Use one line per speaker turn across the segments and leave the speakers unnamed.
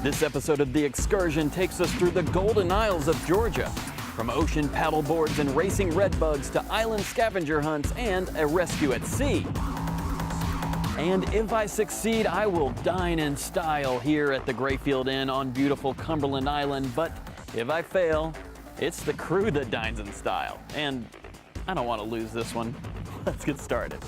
This episode of The Excursion takes us through the Golden Isles of Georgia. From ocean paddleboards and racing redbugs to island scavenger hunts and a rescue at sea. And if I succeed, I will dine in style here at the Grayfield Inn on beautiful Cumberland Island. But if I fail, it's the crew that dines in style. And I don't want to lose this one. Let's get started.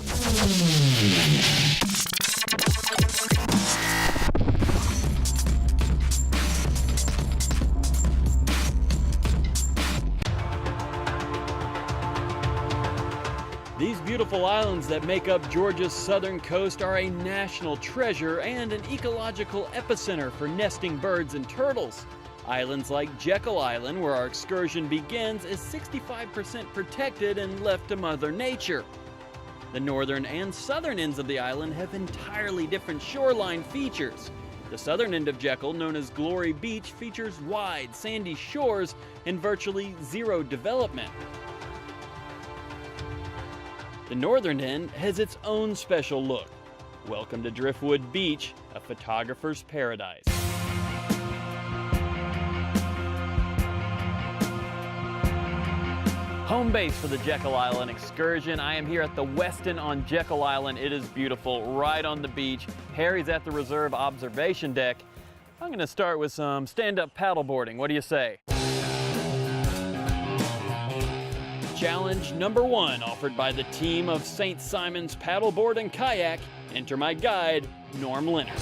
These beautiful islands that make up Georgia's southern coast are a national treasure and an ecological epicenter for nesting birds and turtles. Islands like Jekyll Island, where our excursion begins, is 65% protected and left to Mother Nature. The northern and southern ends of the island have entirely different shoreline features. The southern end of Jekyll, known as Glory Beach, features wide, sandy shores and virtually zero development. The northern end has its own special look. Welcome to Driftwood Beach, a photographer's paradise. Home base for the Jekyll Island excursion. I am here at the Westin on Jekyll Island. It is beautiful, right on the beach. Harry's at the reserve observation deck. I'm gonna start with some stand-up paddleboarding. What do you say? Challenge number 1, offered by the team of St. Simon's Paddleboard and Kayak. Enter my guide, Norm Leonard.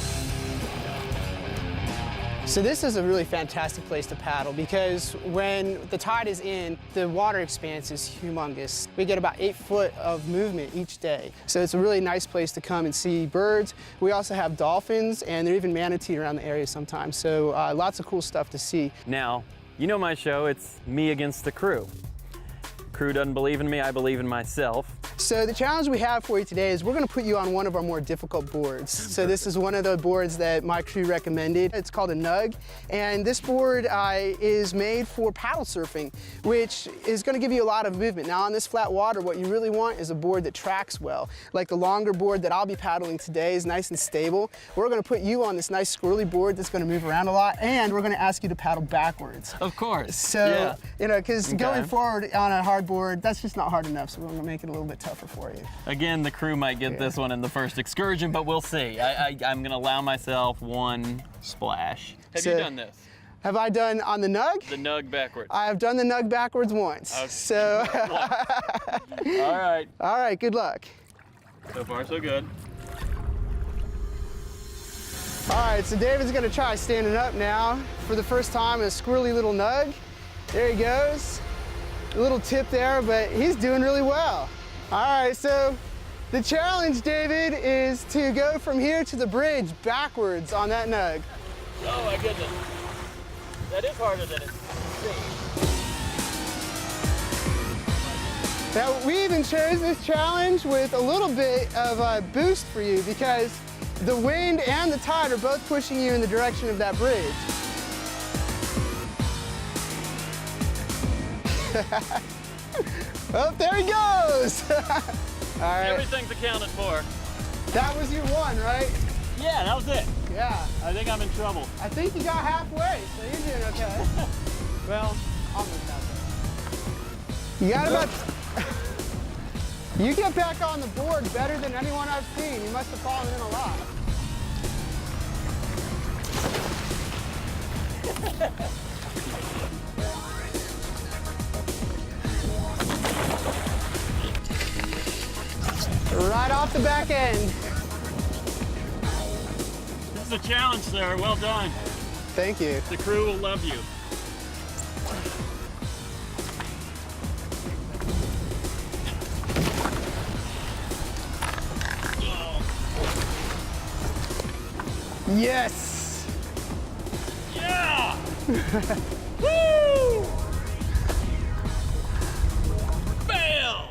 So this is a really fantastic place to paddle because when the tide is in, the water expanse is humongous. We get about 8 foot of movement each day. So it's a really nice place to come and see birds. We also have dolphins and there are even manatee around the area sometimes. So lots of cool stuff to see.
Now, you know my show, it's me against the crew. Crew doesn't believe in me, I believe in myself.
So the challenge we have for you today is we're going to put you on one of our more difficult boards. So this is one of the boards that my crew recommended. It's called a Nug, and this board is made for paddle surfing, which is going to give you a lot of movement. Now on this flat water, what you really want is a board that tracks well. Like the longer board that I'll be paddling today is nice and stable. We're going to put you on this nice squirrely board that's going to move around a lot, and we're going to ask you to paddle backwards.
Of course.
So,
yeah.
You know, because going forward on a hard board, that's just not hard enough, so we're going to make it a little bit tougher for you.
Again, the crew might get this one in the first excursion, but we'll see. I'm gonna allow myself one splash. Have you done this?
Have I done on the Nug?
The Nug backwards.
I have done the Nug backwards once.
Okay.
So.
All right.
All right, good luck.
So far, so good.
All right, so David's gonna try standing up now for the first time in a squirrely little Nug. There he goes. A little tip there, but he's doing really well. All right, so the challenge, David, is to go from here to the bridge backwards on that Nug.
Oh my goodness. That is harder than it seems.
Now, we even chose this challenge with a little bit of a boost for you because the wind and the tide are both pushing you in the direction of that bridge. Oh, there he goes! All right.
Everything's accounted for.
That was your one, right?
Yeah, that was it.
Yeah.
I think I'm in trouble.
I think you got halfway, so you're doing okay.
Well,
almost halfway. You got about... You get back on the board better than anyone I've seen. You must have fallen in a lot. Right off the back end.
This is a challenge, sir. Well done.
Thank you.
The crew will love you.
Yes!
Yeah! Woo! Fail!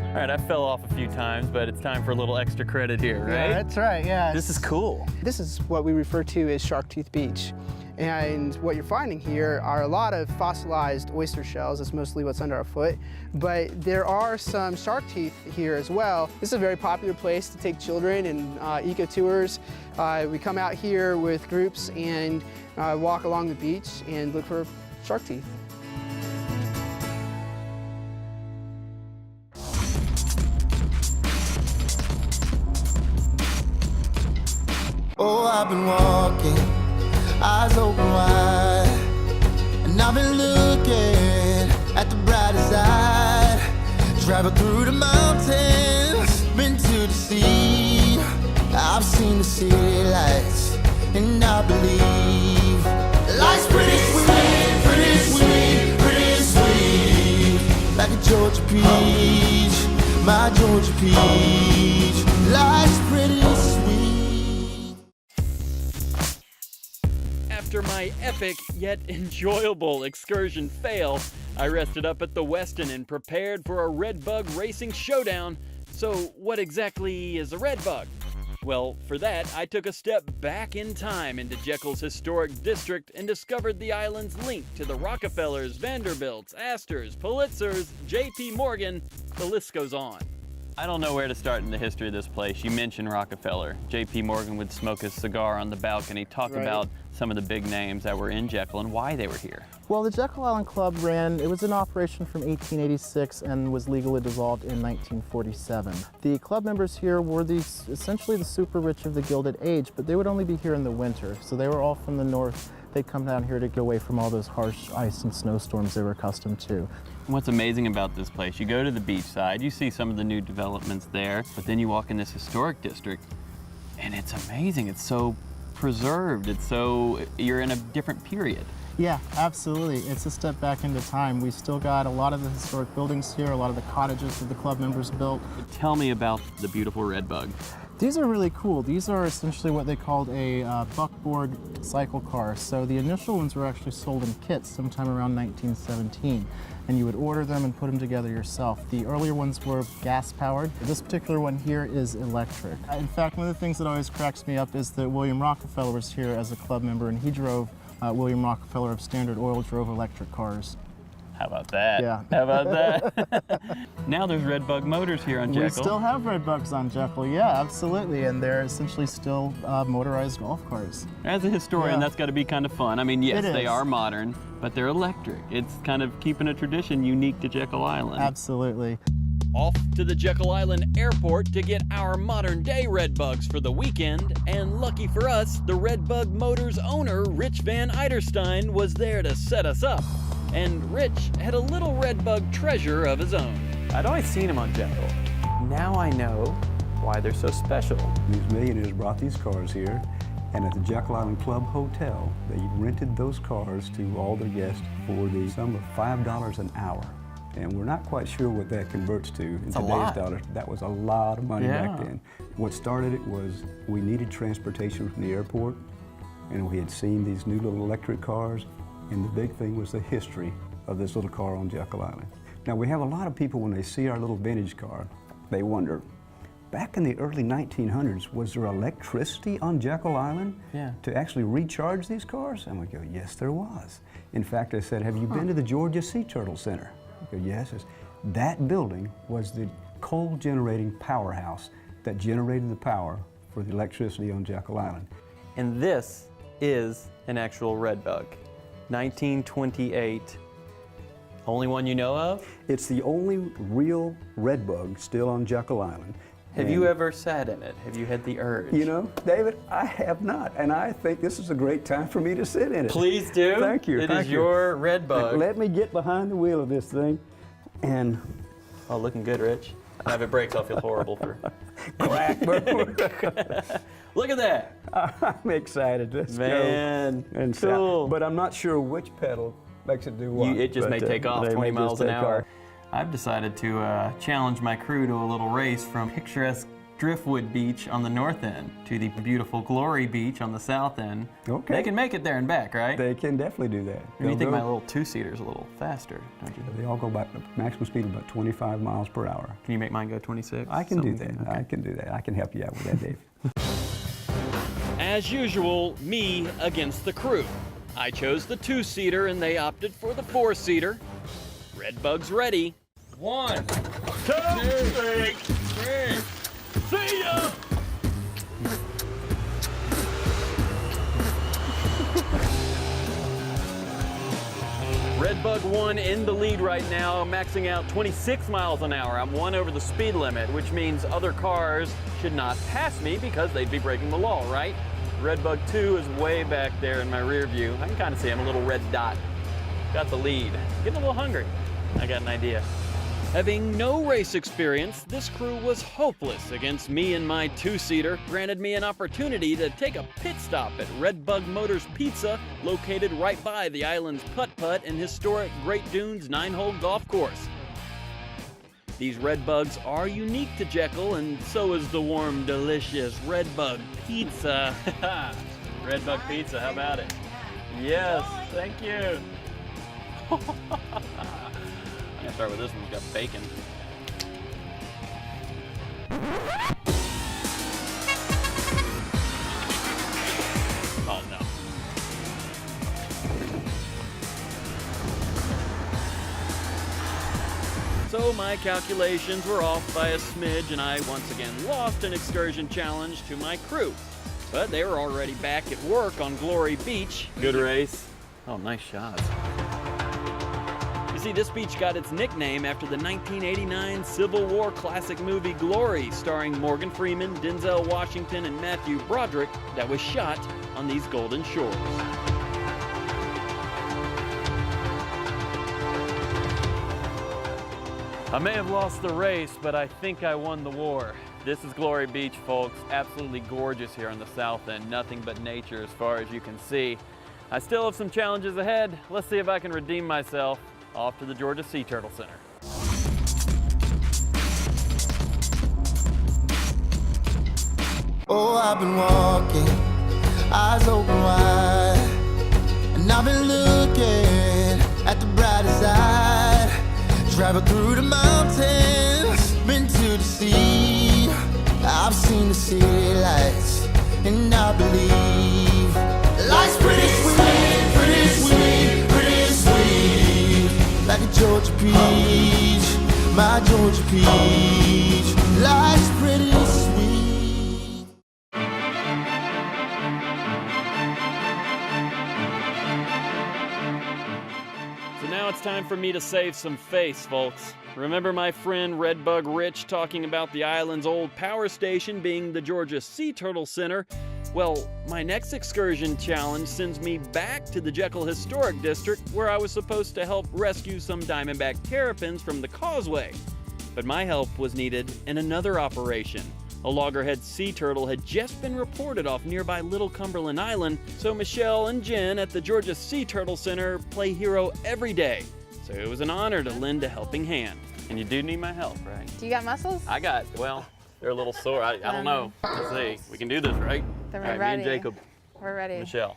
All right, I fell off a few times, but it's time for a little extra credit here, right?
Yeah, that's right, yeah.
This is cool.
This is what we refer to as Shark Tooth Beach. And what you're finding here are a lot of fossilized oyster shells. That's mostly what's under our foot. But there are some shark teeth here as well. This is a very popular place to take children and eco tours. We come out here with groups and walk along the beach and look for shark teeth.
Oh, I've been walking, eyes open wide, and I've been looking at the brighter side. Traveled through the mountains, been to the sea. I've seen the city lights, and I believe life's pretty sweet, pretty sweet, pretty sweet. Like a Georgia peach, my Georgia peach. Life's pretty sweet.
After my epic yet enjoyable excursion fail, I rested up at the Westin and prepared for a redbug racing showdown. So what exactly is a redbug? Well, for that, I took a step back in time into Jekyll's historic district and discovered the island's link to the Rockefellers, Vanderbilts, Astors, Pulitzers, J.P. Morgan, the list goes on. I don't know where to start in the history of this place. You mentioned Rockefeller. J.P. Morgan would smoke his cigar on the balcony, talk about some of the big names that were in Jekyll and why they were here.
Well, the Jekyll Island Club it was in operation from 1886 and was legally dissolved in 1947. The club members here were essentially the super rich of the Gilded Age, but they would only be here in the winter. So they were all from the north. They'd come down here to get away from all those harsh ice and snowstorms they were accustomed to.
What's amazing about this place, you go to the beach side, you see some of the new developments there, but then you walk in this historic district and it's amazing. It's so preserved. You're in a different period.
Yeah, absolutely. It's a step back into time. We still got a lot of the historic buildings here, a lot of the cottages that the club members built.
Tell me about the beautiful redbug.
These are really cool. These are essentially what they called a buckboard cycle car. So the initial ones were actually sold in kits sometime around 1917. And you would order them and put them together yourself. The earlier ones were gas powered. This particular one here is electric. In fact, one of the things that always cracks me up is that William Rockefeller was here as a club member, and he drove, William Rockefeller of Standard Oil drove electric cars.
How about that?
Yeah.
How about that? Now there's redbug motors here on Jekyll.
We still have redbugs on Jekyll, yeah, absolutely, and they're essentially still motorized golf cars.
As a historian, that's got to be kind of fun. I mean, yes, they are modern, but they're electric. It's kind of keeping a tradition unique to Jekyll Island.
Absolutely.
Off to the Jekyll Island airport to get our modern-day redbugs for the weekend, and lucky for us, the Redbug Motors owner, Rich Van Eiderstein, was there to set us up. And Rich had a little redbug treasure of his own.
I'd always seen them on Jekyll. Now I know why they're so special.
These millionaires brought these cars here, and at the Jekyll Island Club Hotel, they rented those cars to all their guests for the sum of $5 an hour. And we're not quite sure what that converts to in today's dollars. That was a lot of money back then. What started it was we needed transportation from the airport, and we had seen these new little electric cars, and the big thing was the history of this little car on Jekyll Island. Now, we have a lot of people, when they see our little vintage car, they wonder, back in the early 1900s, was there electricity on Jekyll Island to actually recharge these cars? And we go, yes, there was. In fact, I said, have you been to the Georgia Sea Turtle Center? We go, yes. That building was the coal-generating powerhouse that generated the power for the electricity on Jekyll Island.
And this is an actual redbug. 1928. Only one you know of?
It's the only real redbug still on Jekyll Island.
Have you ever sat in it? Have you had the urge?
You know, David, I have not, and I think this is a great time for me to sit in it.
Please do.
Thank you.
It is your redbug.
Let me get behind the wheel of this thing, and...
Oh, looking good, Rich. If it breaks, I'll feel horrible for...
Crack.
Look at that.
I'm excited. Let's go. And
cool.
But I'm not sure which pedal makes it do what.
It just may take off 20 miles an hour.
I've decided to challenge my crew to a little race from picturesque Driftwood Beach on the north end to the beautiful Glory Beach on the south end.
Okay.
They can make it there and back, right?
They can definitely do that.
You think my little two-seater's a little faster, don't you?
They all go about maximum speed of about 25 miles per hour.
Can you make mine go 26?
I can do that. Okay. I can do that. I can help you out with that, Dave.
As usual, me against the crew. I chose the 2-seater and they opted for the 4-seater. Redbug's ready.
1, 2, 3.
See ya! Redbug 1 in the lead right now, maxing out 26 miles an hour. I'm 1 over the speed limit, which means other cars should not pass me because they'd be breaking the law, right? Redbug 2 is way back there in my rear view. I can kind of see him, a little red dot. Got the lead. Getting a little hungry. I got an idea. Having no race experience, this crew was hopeless against me and my 2-seater, granted me an opportunity to take a pit stop at Redbug Motors Pizza, located right by the island's putt-putt and historic Great Dunes 9-hole golf course. These Redbugs are unique to Jekyll, and so is the warm, delicious Redbug Pizza. Redbug Pizza, how about it? Yes, thank you. I'm gonna start with this one, it's got bacon. Oh no. So my calculations were off by a smidge and I once again lost an excursion challenge to my crew. But they were already back at work on Glory Beach. Good race. Oh, nice shots. See, this beach got its nickname after the 1989 Civil War classic movie Glory, starring Morgan Freeman, Denzel Washington, and Matthew Broderick, that was shot on these golden shores. I may have lost the race, but I think I won the war. This is Glory Beach, folks. Absolutely gorgeous here on the south end. Nothing but nature as far as you can see. I still have some challenges ahead. Let's see if I can redeem myself. Off to the Georgia Sea Turtle Center.
Oh, I've been walking, eyes open wide, and I've been looking at the brighter side. Traveled through the mountains, been to the sea. I've seen the city lights, and I believe life's pretty sweet, pretty sweet, pretty sweet. Like a Georgia peach, my Georgia peach. Life's pretty sweet.
So now it's time for me to save some face, folks. Remember my friend Redbug Rich talking about the island's old power station being the Georgia Sea Turtle Center? Well, my next excursion challenge sends me back to the Jekyll Historic District, where I was supposed to help rescue some diamondback terrapins from the causeway. But my help was needed in another operation. A loggerhead sea turtle had just been reported off nearby Little Cumberland Island, so Michelle and Jen at the Georgia Sea Turtle Center play hero every day. So it was an honor to lend a helping hand. And you do need my help, right?
Do you got muscles?
I got, well, they're a little sore. I don't know. Let's see. We can do this, right?
Then
All
we're
right,
ready.
me and Jacob.
We're ready.
Michelle.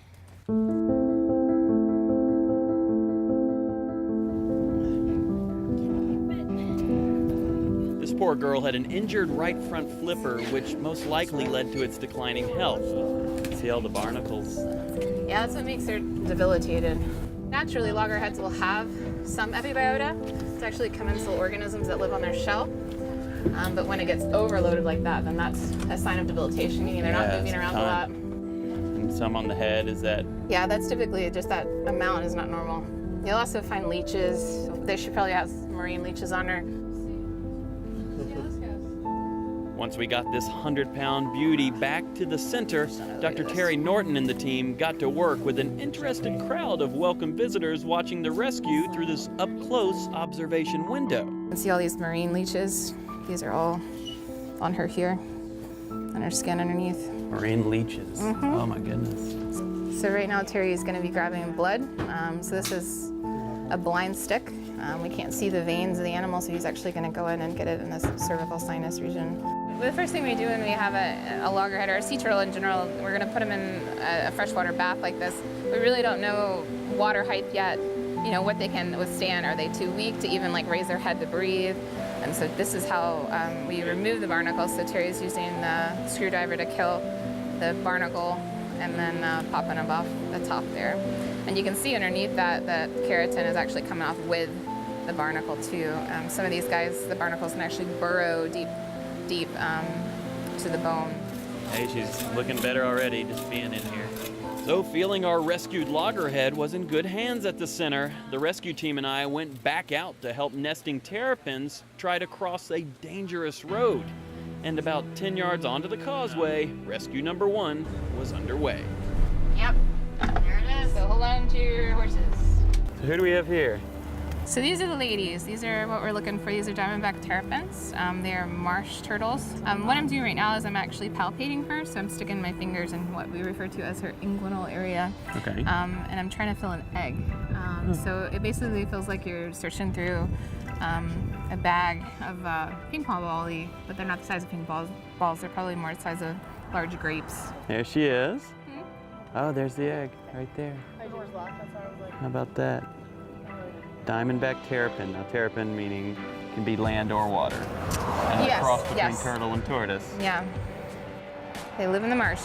This poor girl had an injured right front flipper, which most likely led to its declining health. See all the barnacles?
Yeah, that's what makes her debilitated. Naturally, loggerheads will have some epibiota. It's actually commensal organisms that live on their shell. But when it gets overloaded like that, then that's a sign of debilitation, meaning they're not moving around a lot.
And some on the head, is that?
Yeah, that's typically just that amount is not normal. You'll also find leeches. They should probably have marine leeches on her.
Once we got this 100-pound beauty back to the center, Dr. Terry Norton and the team got to work with an interested crowd of welcome visitors watching the rescue through this up-close observation window.
You can see all these marine leeches. These are all on her here, on her skin underneath.
Marine leeches. Oh my goodness.
So right now Terry is going to be grabbing blood. So this is a blind stick. We can't see the veins of the animal, so he's actually going to go in and get it in the cervical sinus region. The first thing we do when we have a loggerhead or a sea turtle in general, we're going to put them in a freshwater bath like this. We really don't know water height yet, you know, what they can withstand. Are they too weak to even like raise their head to breathe? And so this is how we remove the barnacles. So Terry's using the screwdriver to kill the barnacle and then popping them off the top there. And you can see underneath that keratin is actually coming off with the barnacle too. Some of these guys, the barnacles can actually burrow deep to the bone.
Hey, she's looking better already just being in here. So feeling our rescued loggerhead was in good hands at the center, the rescue team and I went back out to help nesting terrapins try to cross a dangerous road. And about 10 yards onto the causeway, rescue number 1 was underway.
Yep, there it is. So hold on to your horses.
So who do we have here?
So these are the ladies. These are what we're looking for. These are diamondback terrapins. They are marsh turtles. What I'm doing right now is I'm actually palpating her, so I'm sticking my fingers in what we refer to as her inguinal area.
Okay.
And I'm trying to fill an egg. So it basically feels like you're searching through a bag of ping pong balls, but they're not the size of ping pong balls. They're probably more the size of large grapes.
There she is. Oh, there's the egg right there. How about that? Diamondback terrapin. Now, terrapin meaning can be land or water. And a cross between turtle and tortoise.
Yeah. They live in the marsh.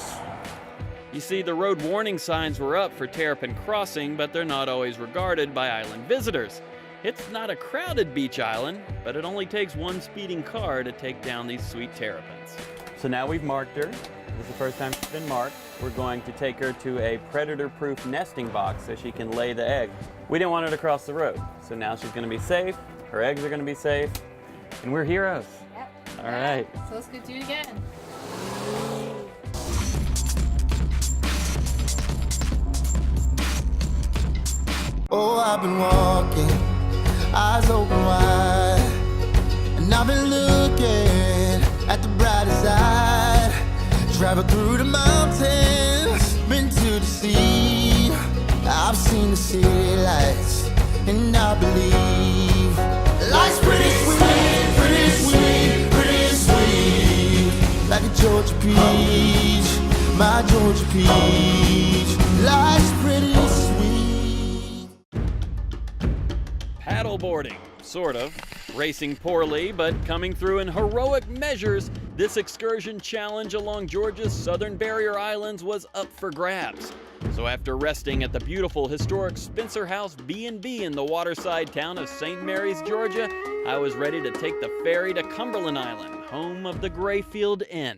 You see, the road warning signs were up for terrapin crossing, but they're not always regarded by island visitors. It's not a crowded beach island, but it only takes one speeding car to take down these sweet terrapins. So now we've marked her. This is the first time she's been marked. We're going to take her to a predator-proof nesting box so she can lay the egg. We didn't want her to cross the road, so now she's going to be safe, her eggs are going to be safe, and we're heroes.
Yep.
All right.
So let's go do it again.
Oh, I've been walking, eyes open wide, and I've been looking at the brighter side. Traveled through the mountains, been to the sea. I've seen the city lights, and I believe life's pretty sweet, pretty sweet, pretty sweet. Like a Georgia peach, my Georgia peach. Life's pretty sweet.
Paddleboarding, sort of. Racing poorly, but coming through in heroic measures, this excursion challenge along Georgia's southern barrier islands was up for grabs. So after resting at the beautiful historic Spencer House B&B in the waterside town of St. Mary's, Georgia, I was ready to take the ferry to Cumberland Island, home of the Grayfield Inn.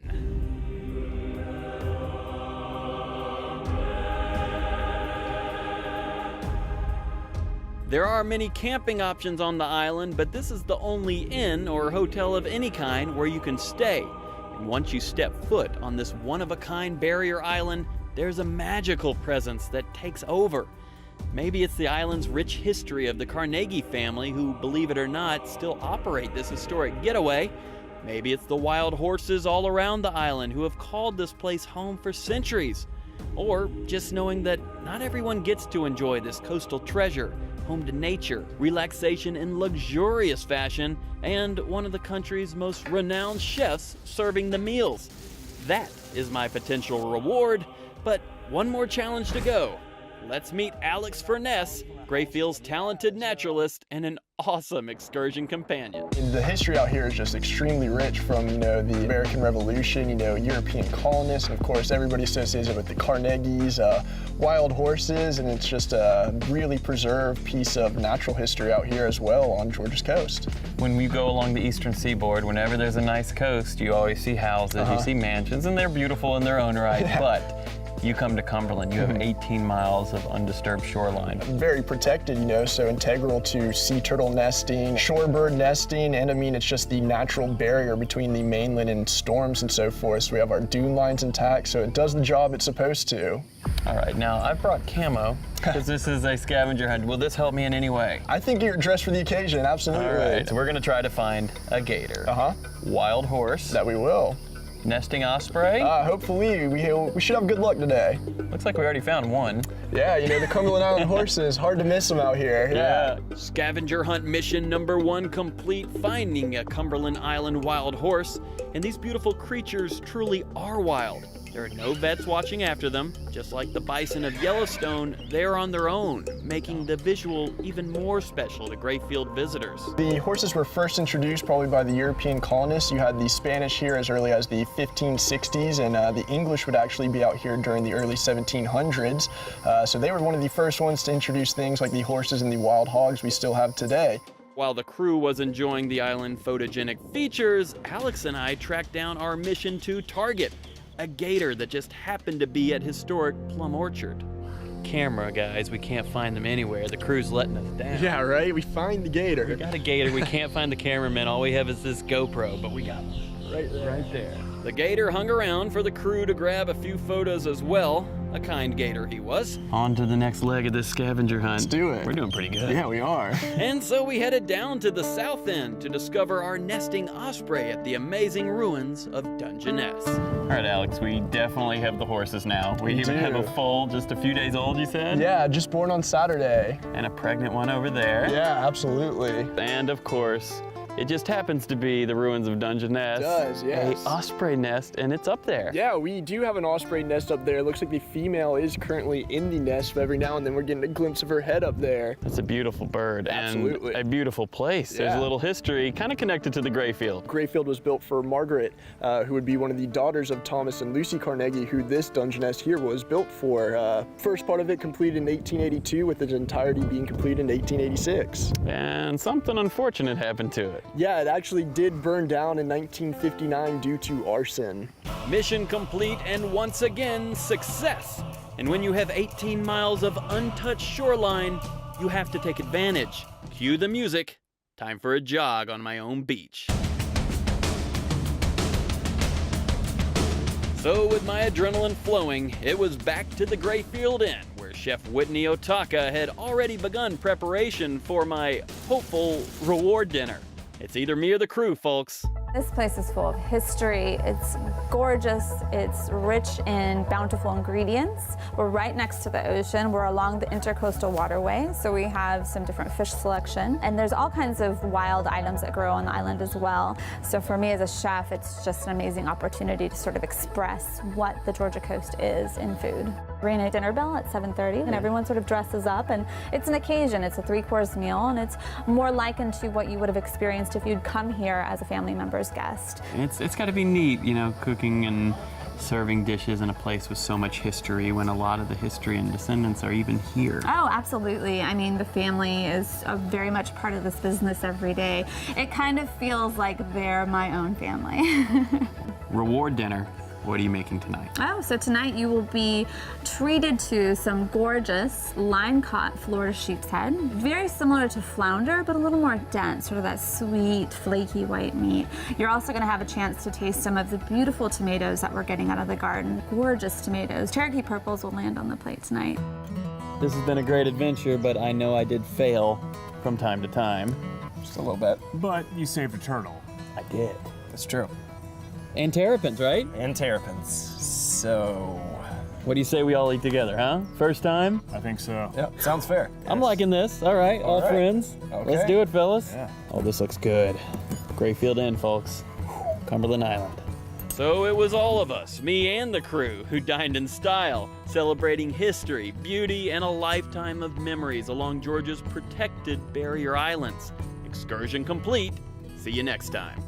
There are many camping options on the island, but this is the only inn or hotel of any kind where you can stay. And once you step foot on this one-of-a-kind barrier island, there's a magical presence that takes over. Maybe it's the island's rich history of the Carnegie family who, believe it or not, still operate this historic getaway. Maybe it's the wild horses all around the island who have called this place home for centuries. Or just knowing that not everyone gets to enjoy this coastal treasure, home to nature, relaxation in luxurious fashion, and one of the country's most renowned chefs serving the meals. That is my potential reward, but one more challenge to go. Let's meet Alex Furness, Grayfield's talented naturalist and an awesome excursion companion.
The history out here is just extremely rich from, the American Revolution, European colonists, and of course everybody associates it with the Carnegies, wild horses, and it's just a really preserved piece of natural history out here as well on Georgia's coast.
When we go along the eastern seaboard, whenever there's a nice coast, you always see houses, you see mansions, and they're beautiful in their own right, but you come to Cumberland, you have 18 miles of undisturbed shoreline.
Very protected, so integral to sea turtle nesting, shorebird nesting, and it's just the natural barrier between the mainland and storms and so forth. So we have our dune lines intact, so it does the job it's supposed to.
All right, now I've brought camo, because this is a scavenger hunt. Will this help me in any way?
I think you're dressed for the occasion, absolutely.
All right, so we're gonna try to find a gator, wild horse.
That we will.
Nesting osprey?
Hopefully, we should have good luck today.
Looks like we already found one.
Yeah, the Cumberland Island horses, hard to miss them out here.
Yeah.
Scavenger hunt mission number 1 complete, finding a Cumberland Island wild horse. And these beautiful creatures truly are wild. There are no vets watching after them. Just like the bison of Yellowstone, they're on their own, making the visual even more special to Grayfield visitors.
The horses were first introduced probably by the European colonists. You had the Spanish here as early as the 1560s, and the English would actually be out here during the early 1700s. So they were one of the first ones to introduce things like the horses and the wild hogs we still have today.
While the crew was enjoying the island photogenic features, Alex and I tracked down our mission to target a gator that just happened to be at historic Plum Orchard. Camera guys, we can't find them anywhere. The crew's letting us down.
Yeah, right? We find the gator.
We got a gator. We can't find the cameraman. All we have is this GoPro, but we got one
Right there.
right there. The gator hung around for the crew to grab a few photos as well. A kind gator he was. On to the next leg of this scavenger hunt.
Let's do it.
We're doing pretty good.
Yeah, we are.
And so we headed down to the south end to discover our nesting osprey at the amazing ruins of Dungeness. All right, Alex, we definitely have the horses now. We even have a foal just a few days old, you said?
Yeah, just born on Saturday.
And a pregnant one over there.
Yeah, absolutely.
And of course, it just happens to be the ruins of Dungeness.
It does, yes.
A osprey nest, and it's up there.
Yeah, we do have an osprey nest up there. It looks like the female is currently in the nest, but every now and then we're getting a glimpse of her head up there.
That's a beautiful bird.
Absolutely.
And a beautiful place.
Yeah.
There's a little history, kind of connected to the Grayfield.
Grayfield was built for Margaret, who would be one of the daughters of Thomas and Lucy Carnegie, who this Dungeness here was built for. First part of it completed in 1882, with its entirety being completed in 1886.
And something unfortunate happened to it.
Yeah, it actually did burn down in 1959 due to arson.
Mission complete, and once again, success. And when you have 18 miles of untouched shoreline, you have to take advantage. Cue the music. Time for a jog on my own beach. So with my adrenaline flowing, it was back to the Grayfield Inn, where Chef Whitney Otaka had already begun preparation for my hopeful reward dinner. It's either me or the crew, folks.
This place is full of history. It's gorgeous. It's rich in bountiful ingredients. We're right next to the ocean. We're along the intercoastal waterway, so we have some different fish selection. And there's all kinds of wild items that grow on the island as well. So for me as a chef, it's just an amazing opportunity to sort of express what the Georgia coast is in food. Ring a dinner bell at 7:30, and everyone sort of dresses up, and it's an occasion. It's a 3-course meal, and it's more likened to what you would have experienced if you'd come here as a family member's guest.
It's got to be neat, you know, cooking and serving dishes in a place with so much history when a lot of the history and descendants are even here.
Oh, absolutely. I mean, the family is very much part of this business every day. It kind of feels like they're my own family.
Reward dinner. What are you making tonight?
Oh, so tonight you will be treated to some gorgeous line-caught Florida sheep's head. Very similar to flounder, but a little more dense, sort of that sweet, flaky white meat. You're also gonna have a chance to taste some of the beautiful tomatoes that we're getting out of the garden. Gorgeous tomatoes. Cherokee purples will land on the plate tonight.
This has been a great adventure, but I know I did fail from time to time.
Just a little bit.
But you saved a turtle.
I did.
That's true.
And terrapins, right?
And terrapins. So...
What do you say we all eat together, huh? First time?
I think so.
Yep, sounds fair.
I'm liking this. All right, all
right.
friends.
Okay.
Let's do it, fellas.
Yeah.
Oh, this looks good. Grayfield Inn, folks. Cumberland Island. So it was all of us, me and the crew, who dined in style, celebrating history, beauty, and a lifetime of memories along Georgia's protected barrier islands. Excursion complete. See you next time.